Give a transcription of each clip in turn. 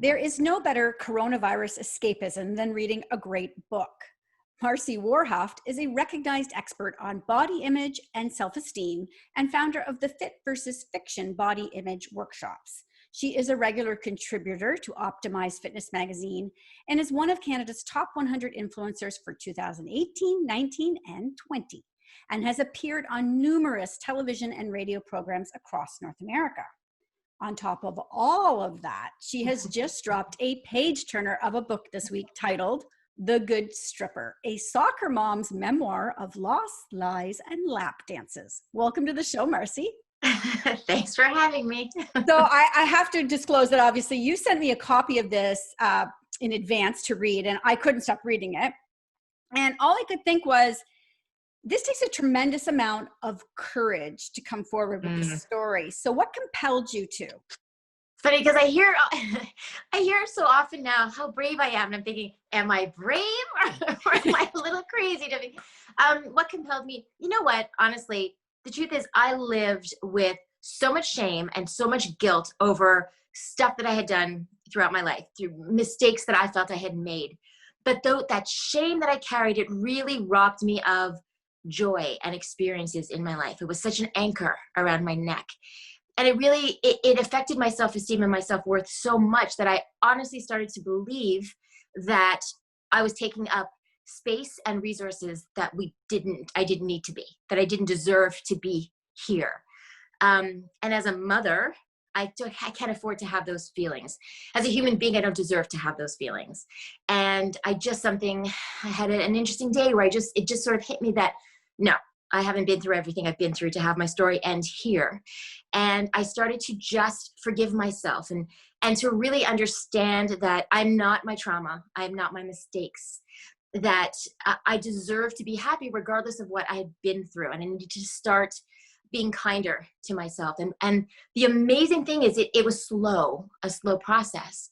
There is no better coronavirus escapism than reading a great book. Marci Warhaft is a recognized expert on body image and self-esteem and founder of the Fit versus Fiction body image workshops. She is a regular contributor to Optimize Fitness magazine and is one of Canada's top 100 influencers for 2018, 19, and 20, and has appeared on numerous television and radio programs across North America. On top of all of that, she has just dropped a page-turner of a book this week titled The Good Stripper, a soccer mom's memoir of loss, lies, and lap dances. Welcome to the show, Marci. Thanks for having me. So I have to disclose that obviously you sent me a copy of this in advance to read, and I couldn't stop reading it. And all I could think was, this takes a tremendous amount of courage to come forward with the story. So what compelled you to? Funny, because I hear so often now how brave I am. And I'm thinking, am I brave or am I a little crazy? What compelled me? You know what? Honestly, the truth is I lived with so much shame and so much guilt over stuff that I had done throughout my life, through mistakes that I felt I had made. But though that shame that I carried, it really robbed me of joy and experiences in my life. It was such an anchor around my neck. And it affected my self-esteem and my self-worth so much that I honestly started to believe that I was taking up space and resources that I didn't need to be, that I didn't deserve to be here. And as a mother, I can't afford to have those feelings. As a human being, I don't deserve to have those feelings. And I had an interesting day where it just sort of hit me that, no, I haven't been through everything I've been through to have my story end here. And I started to just forgive myself and to really understand that I'm not my trauma. I'm not my mistakes, that I deserve to be happy regardless of what I had been through. And I needed to start being kinder to myself. And the amazing thing is it was a slow process.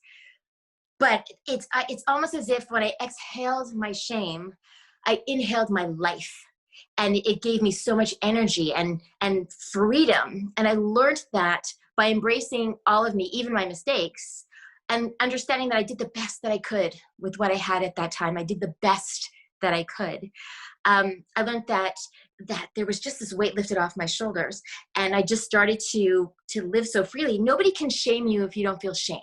But it's almost as if when I exhaled my shame, I inhaled my life. And it gave me so much energy and freedom. And I learned that by embracing all of me, even my mistakes, and understanding that I did the best that I could with what I had at that time. I did the best that I could. I learned that there was just this weight lifted off my shoulders. And I just started to live so freely. Nobody can shame you if you don't feel shame,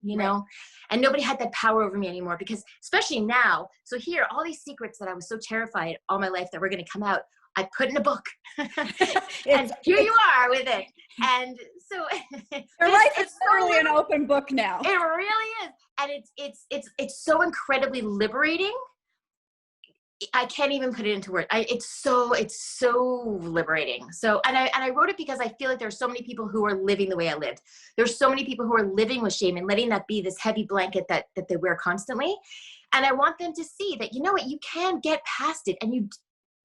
you know? And nobody had that power over me anymore, because especially now, so here, all these secrets that I was so terrified all my life that were going to come out, I put in a book. And here you are with it. And so your life is totally an open book now. It really is. And it's so incredibly liberating. I can't even put it into words. It's so liberating. So, and I wrote it because I feel like there's so many people who are living the way I lived. There's so many people who are living with shame and letting that be this heavy blanket that they wear constantly. And I want them to see that, you know what, you can get past it. And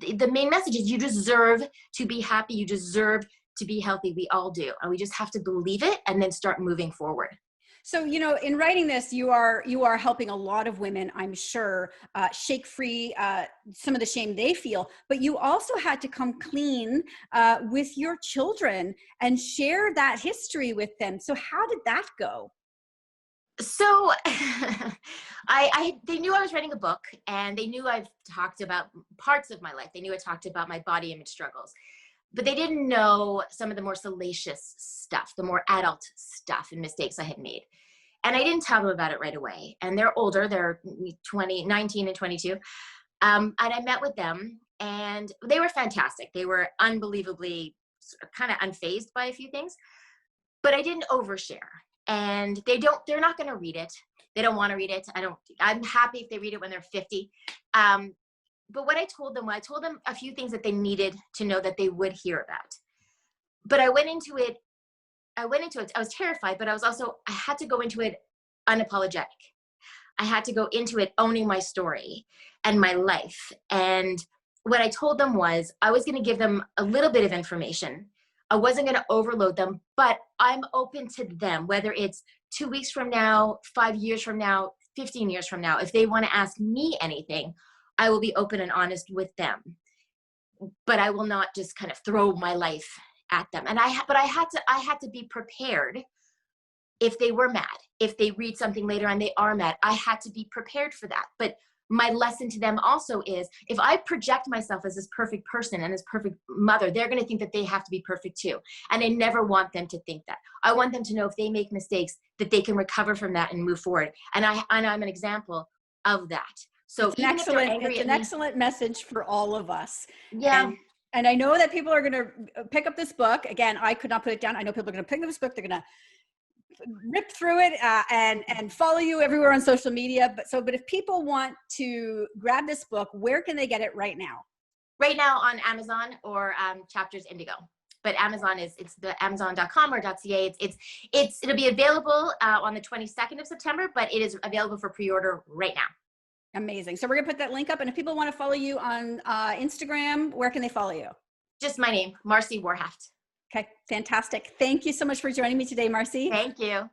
the main message is you deserve to be happy. You deserve to be healthy. We all do. And we just have to believe it and then start moving forward. So, you know, in writing this, you are helping a lot of women, I'm sure, shake free some of the shame they feel, but you also had to come clean with your children and share that history with them. So how did that go? So they knew I was writing a book, and they knew I've talked about parts of my life. They knew I talked about my body image struggles. But they didn't know some of the more salacious stuff, the more adult stuff and mistakes I had made. And I didn't tell them about it right away. And they're older, they're 19 and 22. And I met with them, and they were fantastic. They were unbelievably kind of unfazed by a few things, but I didn't overshare. And they're not going to read it. They don't want to read it. I'm happy if they read it when they're 50. But what I told them a few things that they needed to know that they would hear about. But I went into it, I was terrified, but I had to go into it unapologetic. I had to go into it owning my story and my life. And what I told them was I was going to give them a little bit of information. I wasn't going to overload them, but I'm open to them, whether it's 2 weeks from now, 5 years from now, 15 years from now. If they want to ask me anything, I will be open and honest with them, but I will not just kind of throw my life at them. And I had to be prepared if they were mad, if they read something later and they are mad, I had to be prepared for that. But my lesson to them also is, if I project myself as this perfect person and this perfect mother, they're going to think that they have to be perfect too. And I never want them to think that. I want them to know if they make mistakes, that they can recover from that and move forward. And I'm an example of that. So it's an excellent message for all of us. Yeah. And I know that people are going to pick up this book. Again, I could not put it down. I know people are going to pick up this book. They're going to rip through it and follow you everywhere on social media. But if people want to grab this book, where can they get it right now? Right now on Amazon or Chapters Indigo. But Amazon it's the Amazon.com or .ca. It'll be available on the 22nd of September, but it is available for pre-order right now. Amazing. So we're going to put that link up. And if people want to follow you on Instagram, where can they follow you? Just my name, Marci Warhaft. Okay, fantastic. Thank you so much for joining me today, Marci. Thank you.